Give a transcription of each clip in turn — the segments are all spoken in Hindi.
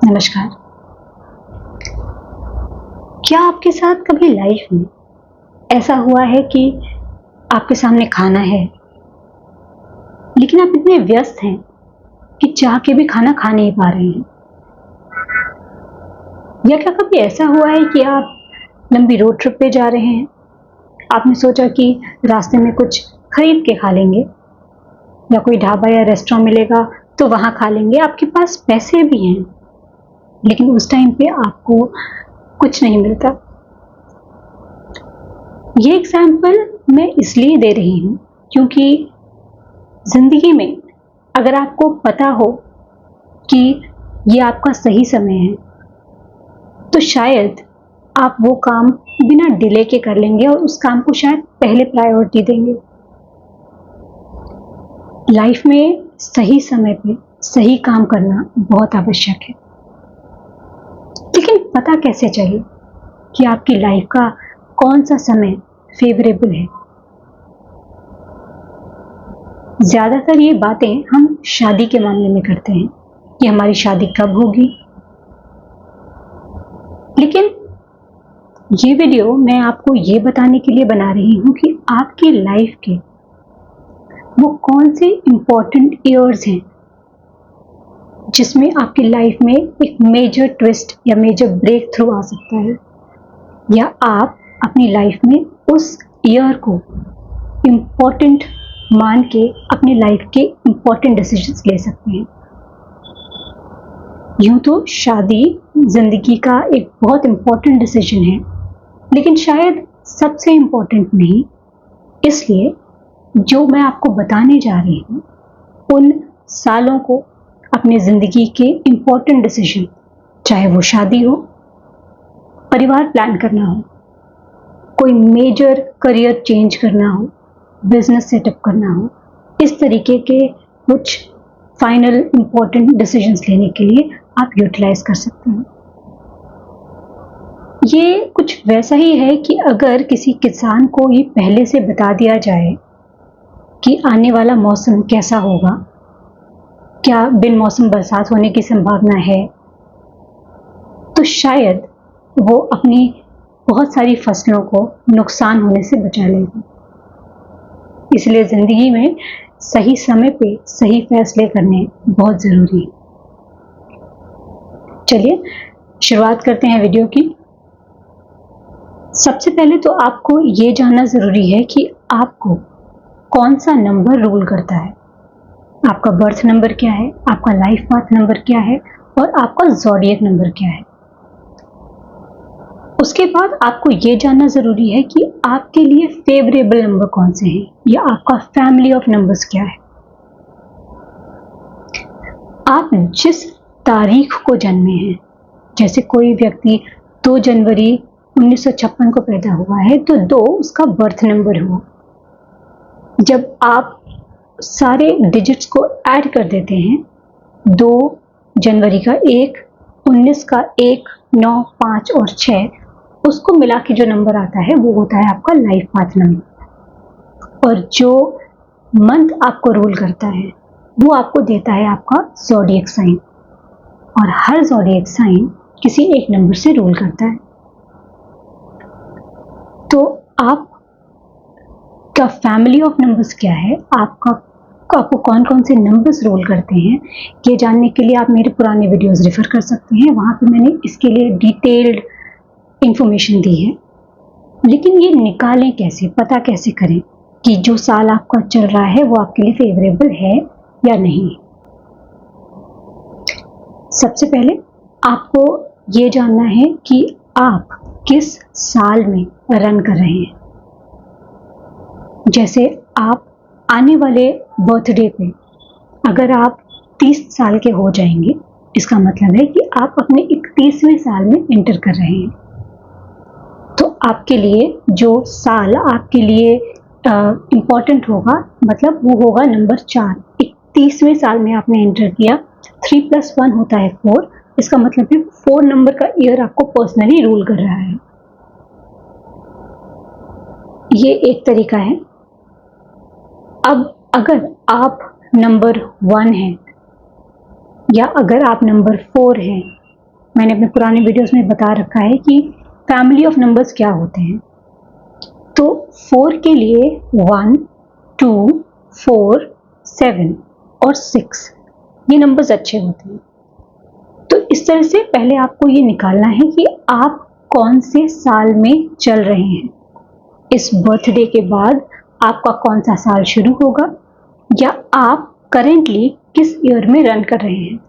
नमस्कार। क्या आपके साथ कभी लाइफ में ऐसा हुआ है कि आपके सामने खाना है, लेकिन आप इतने व्यस्त हैं कि चाह के भी खाना खा नहीं पा रहे हैं? या क्या कभी ऐसा हुआ है कि आप लंबी रोड ट्रिप पे जा रहे हैं, आपने सोचा कि रास्ते में कुछ खरीद के खा लेंगे या कोई ढाबा या रेस्टोरेंट मिलेगा तो वहाँ खा लेंगे, आपके पास पैसे भी हैं, लेकिन उस टाइम पे आपको कुछ नहीं मिलता। ये एग्जाम्पल मैं इसलिए दे रही हूँ क्योंकि ज़िंदगी में अगर आपको पता हो कि ये आपका सही समय है तो शायद आप वो काम बिना डिले के कर लेंगे और उस काम को शायद पहले प्रायोरिटी देंगे। लाइफ में सही समय पे सही काम करना बहुत आवश्यक है, लेकिन पता कैसे चले कि आपकी लाइफ का कौन सा समय फेवरेबल है? ज्यादातर ये बातें हम शादी के मामले में करते हैं कि हमारी शादी कब होगी, लेकिन ये वीडियो मैं आपको ये बताने के लिए बना रही हूँ कि आपकी लाइफ के वो कौन से इम्पोर्टेंट ईयर्स हैं जिसमें आपकी लाइफ में एक मेजर ट्विस्ट या मेजर ब्रेक थ्रू आ सकता है, या आप अपनी लाइफ में उस ईयर को इम्पोर्टेंट मान के अपनी लाइफ के इम्पोर्टेंट डिसीजंस ले सकते हैं। यूं तो शादी जिंदगी का एक बहुत इम्पोर्टेंट डिसीजन है, लेकिन शायद सबसे इम्पोर्टेंट नहीं। इसलिए जो मैं आपको बताने जा रही हूँ उन सालों को अपनी जिंदगी के इम्पोर्टेंट डिसीजन, चाहे वो शादी हो, परिवार प्लान करना हो, कोई मेजर करियर चेंज करना हो, बिजनेस सेटअप करना हो, इस तरीके के कुछ फाइनल इम्पोर्टेंट डिसीजंस लेने के लिए आप यूटिलाइज कर सकते हैं। ये कुछ वैसा ही है कि अगर किसी किसान को ये पहले से बता दिया जाए कि आने वाला मौसम कैसा होगा, क्या बिन मौसम बरसात होने की संभावना है, तो शायद वो अपनी बहुत सारी फसलों को नुकसान होने से बचा लेगा। इसलिए जिंदगी में सही समय पे सही फैसले करने बहुत जरूरी है। चलिए शुरुआत करते हैं वीडियो की। सबसे पहले तो आपको ये जानना जरूरी है कि आपको कौन सा नंबर रूल करता है। आपका बर्थ नंबर क्या है, आपका लाइफ पाथ नंबर क्या है और आपका ज़ोडिएक नंबर क्या है। उसके बाद आपको ये जानना जरूरी है कि आपके लिए फेवरेबल नंबर कौन से हैं, या आपका फैमिली ऑफ नंबर्स क्या है। आप जिस तारीख को जन्मे हैं, जैसे कोई व्यक्ति 2 जनवरी 1956 को पैदा हुआ है तो 2 उसका बर्थ नंबर हुआ। जब आप सारे डिजिट्स को ऐड कर देते हैं, 2 जनवरी का 1, 19 का 1, 9, 5 और 6, उसको मिला के जो नंबर आता है वो होता है आपका लाइफ पाथ नंबर। और जो मंथ आपको रूल करता है वो आपको देता है आपका ज़ोडिएक साइन, और हर ज़ोडिएक साइन किसी एक नंबर से रूल करता है। तो आपका फैमिली ऑफ नंबर्स क्या है, आपको कौन कौन से नंबर्स रोल करते हैं, ये जानने के लिए आप मेरे पुराने वीडियोस रेफर कर सकते हैं। वहाँ पे मैंने इसके लिए डिटेल्ड इंफॉर्मेशन दी है। लेकिन ये निकालें कैसे, पता कैसे करें कि जो साल आपका चल रहा है वो आपके लिए फेवरेबल है या नहीं। सबसे पहले आपको ये जानना है कि आप किस साल में रन कर रहे हैं। जैसे आप आने वाले बर्थडे पे अगर आप 30 साल के हो जाएंगे, इसका मतलब है कि आप अपने 31वें साल में एंटर कर रहे हैं। तो आपके लिए जो साल आपके लिए इम्पॉर्टेंट होगा, मतलब वो होगा नंबर 4। 31वें साल में आपने एंटर किया, 3 + 1 होता है 4। इसका मतलब है 4 नंबर का ईयर आपको पर्सनली रूल कर रहा है। ये एक तरीका है। अब अगर आप नंबर 1 हैं, या अगर आप नंबर 4 हैं, मैंने अपने पुराने वीडियोस में बता रखा है कि फैमिली ऑफ नंबर्स क्या होते हैं। तो 4 के लिए 1, 2, 4, 7 और 6 ये नंबर्स अच्छे होते हैं। तो इस तरह से पहले आपको ये निकालना है कि आप कौन से साल में चल रहे हैं। इस बर्थडे के बाद आपका कौन सा साल शुरू होगा, या आप करेंटली किस ईयर में रन कर रहे हैं।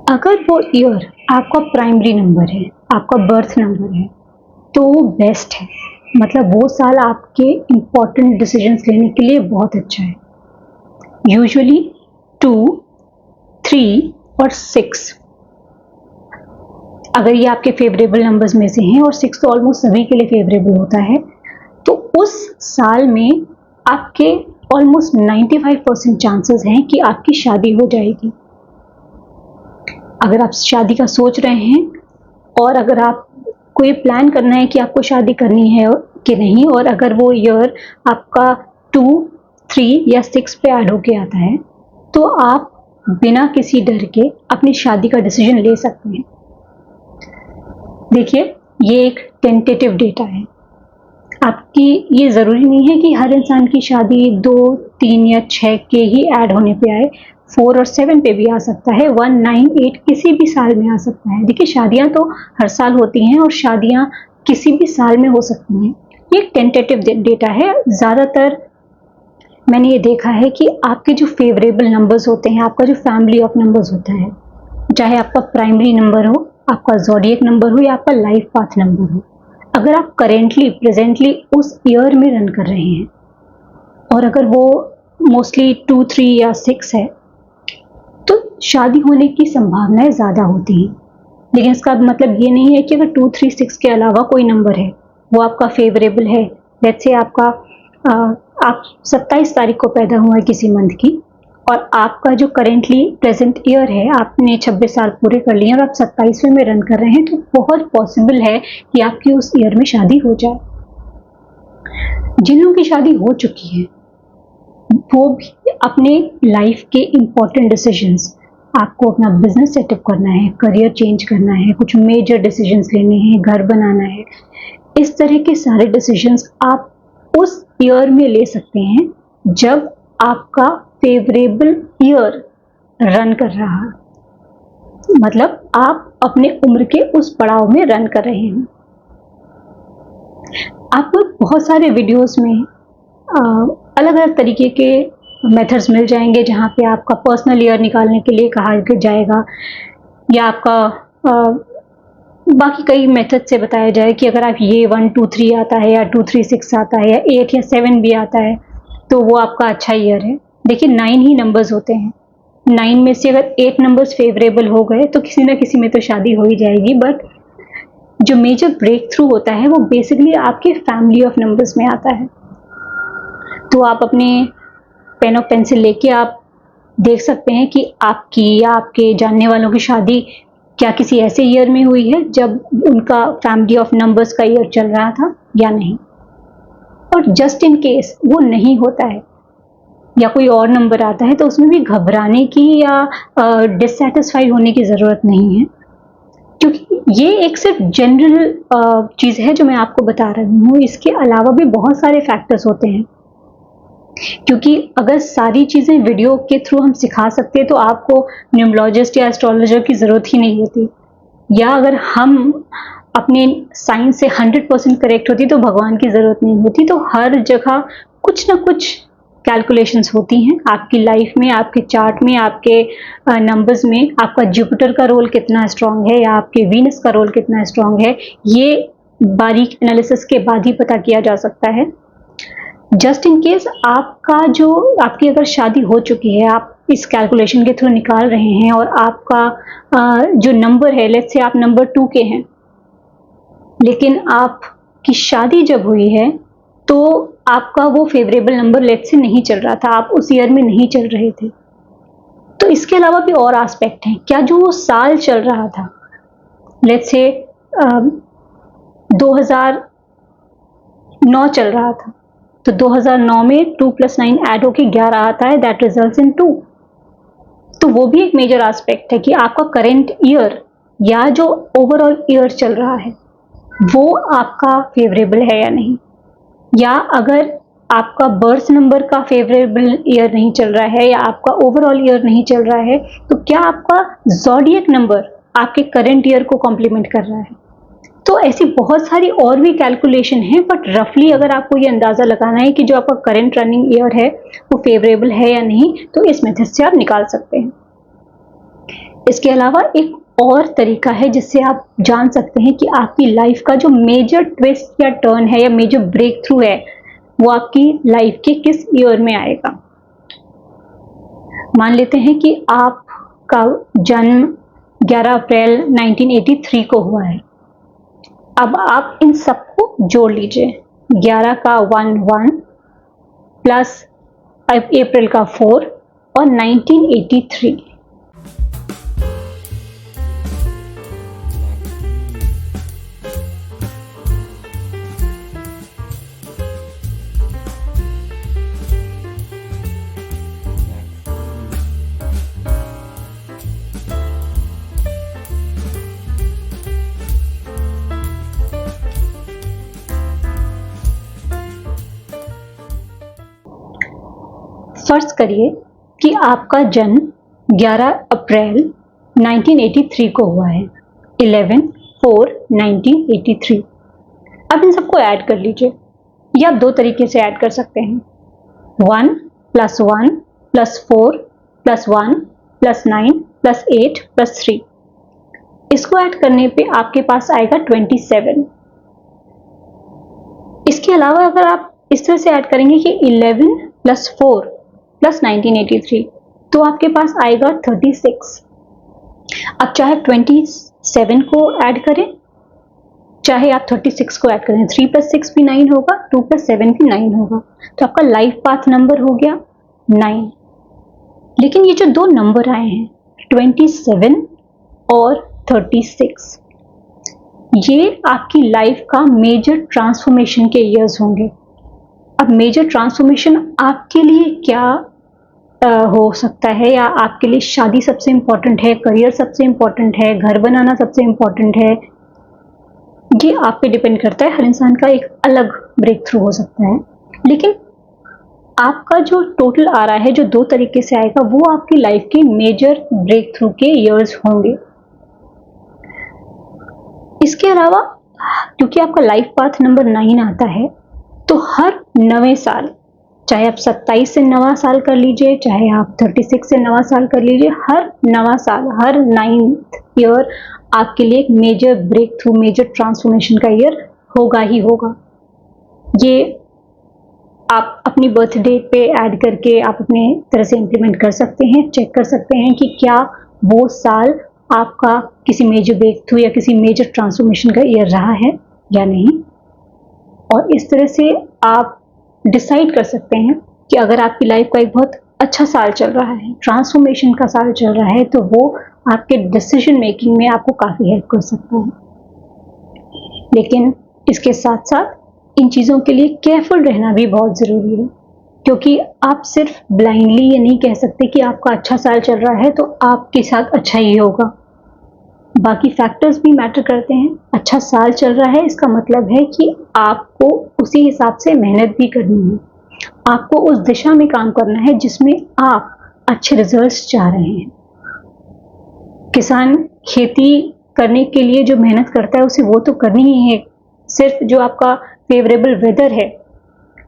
अगर वो ईयर आपका प्राइमरी नंबर है, आपका बर्थ नंबर है, तो वो बेस्ट है। मतलब वो साल आपके इम्पॉर्टेंट डिसीजंस लेने के लिए बहुत अच्छा है। यूजुअली 2, 3 और 6 अगर ये आपके फेवरेबल नंबर्स में से हैं, और 6 तो ऑलमोस्ट सभी के लिए फेवरेबल होता है, तो उस साल में आपके ऑलमोस्ट 95% चांसेस हैं कि आपकी शादी हो जाएगी। अगर आप शादी का सोच रहे हैं, और अगर आप कोई प्लान करना है कि आपको शादी करनी है कि नहीं, और अगर वो ईयर आपका 2, 3 या 6 पे ऐड होके आता है, तो आप बिना किसी डर के अपनी शादी का डिसीजन ले सकते हैं। देखिए, ये एक टेंटेटिव डेटा है। आपकी ये ज़रूरी नहीं है कि हर इंसान की शादी 2, 3 या 6 के ही ऐड होने पे आए। 4 और 7 पे भी आ सकता है, 1, 9, 8 किसी भी साल में आ सकता है। देखिए, शादियां तो हर साल होती हैं और शादियां किसी भी साल में हो सकती हैं। ये एक टेंटेटिव डेटा है। ज़्यादातर मैंने ये देखा है कि आपके जो फेवरेबल नंबर्स होते हैं, आपका जो फैमिली ऑफ नंबर्स होता है, चाहे आपका प्राइमरी नंबर हो, आपका ज़ोडिएक नंबर हो या आपका लाइफ पाथ नंबर हो, अगर आप करेंटली प्रेजेंटली उस ईयर में रन कर रहे हैं, और अगर वो मोस्टली 2, 3 या 6 है, तो शादी होने की संभावनाएं ज़्यादा होती हैं। लेकिन इसका मतलब ये नहीं है कि अगर 2, 3, 6 के अलावा कोई नंबर है वो आपका फेवरेबल है। लेट्स से आपका आप 27 तारीख को पैदा हुआ है किसी मंथ की, और आपका जो करेंटली प्रेजेंट ईयर है, आपने 26 साल पूरे कर लिए और आप 27वें में रन कर रहे हैं, तो बहुत पॉसिबल है कि आपकी उस ईयर में शादी हो जाए। जिन लोगों की शादी हो चुकी है, वो भी अपने लाइफ के इम्पोर्टेंट डिसीजंस, आपको अपना बिजनेस सेटअप करना है, करियर चेंज करना है, कुछ मेजर डिसीजंस लेने हैं, घर बनाना है, इस तरह के सारे डिसीजंस आप उस ईयर में ले सकते हैं जब आपका फेवरेबल ईयर रन कर रहा है। मतलब आप अपने उम्र के उस पड़ाव में रन कर रहे हैं। आपको बहुत सारे वीडियोस में अलग अलग तरीके के मेथड्स मिल जाएंगे, जहाँ पे आपका पर्सनल ईयर निकालने के लिए कहा जाएगा, या आपका बाकी कई मेथड से बताया जाए कि अगर आप ये 1, 2, 3 आता है, या 2, 3, 6 आता है, या 8 या 7 भी आता है, तो वो आपका अच्छा ईयर है। देखिए, 9 ही नंबर्स होते हैं। 9 में से अगर 8 नंबर्स फेवरेबल हो गए तो किसी ना किसी में तो शादी हो ही जाएगी। बट जो मेजर ब्रेक थ्रू होता है वो बेसिकली आपके फैमिली ऑफ नंबर्स में आता है। तो आप अपने पेन और पेंसिल लेके आप देख सकते हैं कि आपकी या आपके जानने वालों की शादी क्या किसी ऐसे ईयर में हुई है जब उनका फैमिली ऑफ नंबर्स का ईयर चल रहा था या नहीं। और जस्ट इन केस वो नहीं होता है या कोई और नंबर आता है, तो उसमें भी घबराने की या डिससेटिस्फाई होने की ज़रूरत नहीं है, क्योंकि ये एक सिर्फ जनरल चीज़ है जो मैं आपको बता रही हूँ। इसके अलावा भी बहुत सारे फैक्टर्स होते हैं, क्योंकि अगर सारी चीज़ें वीडियो के थ्रू हम सिखा सकते हैं तो आपको न्यूमरोलॉजिस्ट या एस्ट्रोलॉजर की ज़रूरत ही नहीं होती, या अगर हम अपने साइंस से 100% करेक्ट होती तो भगवान की ज़रूरत नहीं होती। तो हर जगह कुछ ना कुछ कैलकुलेशंस होती हैं आपकी लाइफ में, आपके चार्ट में, आपके नंबर्स में। आपका जुपिटर का रोल कितना स्ट्रांग है या आपके वीनस का रोल कितना स्ट्रांग है, ये बारीक एनालिसिस के बाद ही पता किया जा सकता है। जस्ट इन केस आपकी अगर शादी हो चुकी है, आप इस कैलकुलेशन के थ्रू निकाल रहे हैं, और आपका जो नंबर है, लेट्स से आप नंबर 2 के हैं, लेकिन आपकी शादी जब हुई है तो आपका वो फेवरेबल नंबर लेट्स से नहीं चल रहा था, आप उस ईयर में नहीं चल रहे थे। तो इसके अलावा भी और एस्पेक्ट हैं। क्या जो साल चल रहा था, लेट्स से 2009 चल रहा था, तो 2009 में 2 + 9 ऐड होके 11 आता है, दैट रिजल्ट्स इन 2। तो वो भी एक मेजर एस्पेक्ट है कि आपका करेंट ईयर या जो ओवरऑल ईयर चल रहा है वो आपका फेवरेबल है या नहीं, या अगर आपका बर्थ नंबर का फेवरेबल ईयर नहीं चल रहा है या आपका ओवरऑल ईयर नहीं चल रहा है, तो क्या आपका ज़ोडिएक नंबर आपके करंट ईयर को कॉम्प्लीमेंट कर रहा है। तो ऐसी बहुत सारी और भी कैलकुलेशन है, बट रफली अगर आपको ये अंदाज़ा लगाना है कि जो आपका करंट रनिंग ईयर है वो फेवरेबल है या नहीं, तो इस मेथड से आप निकाल सकते हैं। इसके अलावा एक और तरीका है जिससे आप जान सकते हैं कि आपकी लाइफ का जो मेजर ट्विस्ट या टर्न है या मेजर ब्रेक थ्रू है वो आपकी लाइफ के किस ईयर में आएगा। मान लेते हैं कि आपका जन्म 11 अप्रैल 1983 को हुआ है। अब आप इन सबको जोड़ लीजिए, 11 का 1 प्लस अप्रैल का 4 और 1983। फर्ज करिए कि आपका जन्म 11 अप्रैल 1983 को हुआ है, 11/4/1983। अब इन सबको ऐड कर लीजिए, या दो तरीके से ऐड कर सकते हैं, 1 + 1 + 4 + 1 + 9 + 8 + 3। इसको ऐड करने पे आपके पास आएगा 27। इसके अलावा अगर आप इस तरह से ऐड करेंगे कि 11 + 4 + 1983, तो आपके पास आएगा 36। अब चाहे 27 को ऐड करें, चाहे आप 36 को ऐड करें, 3 + 6 भी 9 होगा, 2 + 7 भी 9 होगा, तो आपका लाइफ पाथ नंबर हो गया 9। लेकिन ये जो दो नंबर आए हैं 27 और 36, ये आपकी लाइफ का मेजर ट्रांसफॉर्मेशन के ईयर्स होंगे। अब मेजर ट्रांसफॉर्मेशन आपके लिए क्या हो सकता है, या आपके लिए शादी सबसे इम्पोर्टेंट है, करियर सबसे इम्पोर्टेंट है, घर बनाना सबसे इम्पोर्टेंट है, ये आप पे डिपेंड करता है। हर इंसान का एक अलग ब्रेक थ्रू हो सकता है, लेकिन आपका जो टोटल आ रहा है, जो दो तरीके से आएगा, वो आपकी लाइफ के मेजर ब्रेक थ्रू के ईयर्स होंगे। इसके अलावा क्योंकि आपका लाइफ पाथ नंबर 9 आता है, तो हर नवे साल, चाहे आप 27 से नवा साल कर लीजिए, चाहे आप 36 से नवा साल कर लीजिए, हर नवा साल, हर 9th ईयर आपके लिए एक major breakthrough, major transformation का ईयर होगा ही होगा। ये आप अपनी बर्थ डेट पे ऐड करके आप अपने तरह से इम्प्लीमेंट कर सकते हैं, चेक कर सकते हैं कि क्या वो साल आपका किसी मेजर ब्रेक थ्रू या किसी मेजर ट्रांसफॉर्मेशन का ईयर रहा है या नहीं। और इस तरह से आप डिसाइड कर सकते हैं कि अगर आपकी लाइफ का एक बहुत अच्छा साल चल रहा है, ट्रांसफॉर्मेशन का साल चल रहा है, तो वो आपके डिसीजन मेकिंग में आपको काफ़ी हेल्प कर सकता है। लेकिन इसके साथ साथ इन चीज़ों के लिए केयरफुल रहना भी बहुत ज़रूरी है, क्योंकि आप सिर्फ ब्लाइंडली ये नहीं कह सकते कि आपका अच्छा साल चल रहा है तो आपके साथ अच्छा ही होगा। बाकी फैक्टर्स भी मैटर करते हैं। अच्छा साल चल रहा है इसका मतलब है कि आपको उसी हिसाब से मेहनत भी करनी है, आपको उस दिशा में काम करना है जिसमें आप अच्छे रिजल्ट्स चाह रहे हैं। किसान खेती करने के लिए जो मेहनत करता है उसे वो तो करनी ही है, सिर्फ जो आपका फेवरेबल वेदर है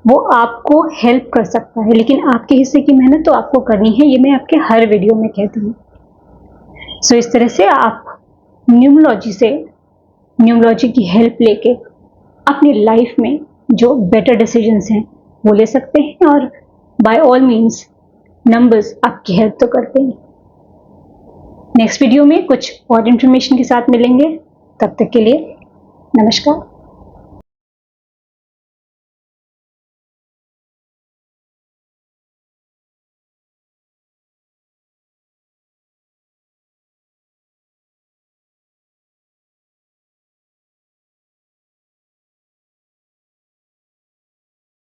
वो आपको हेल्प कर सकता है, लेकिन आपके हिस्से की मेहनत तो आपको करनी है। ये मैं आपके हर वीडियो में कहती हूँ। सो इस तरह से आप न्यूमरोलॉजी की हेल्प लेके अपनी लाइफ में जो बेटर डिसीजंस हैं वो ले सकते हैं, और बाय ऑल मीन्स नंबर्स आपकी हेल्प तो करते हैं। नेक्स्ट वीडियो में कुछ और इन्फॉर्मेशन के साथ मिलेंगे, तब तक के लिए नमस्कार।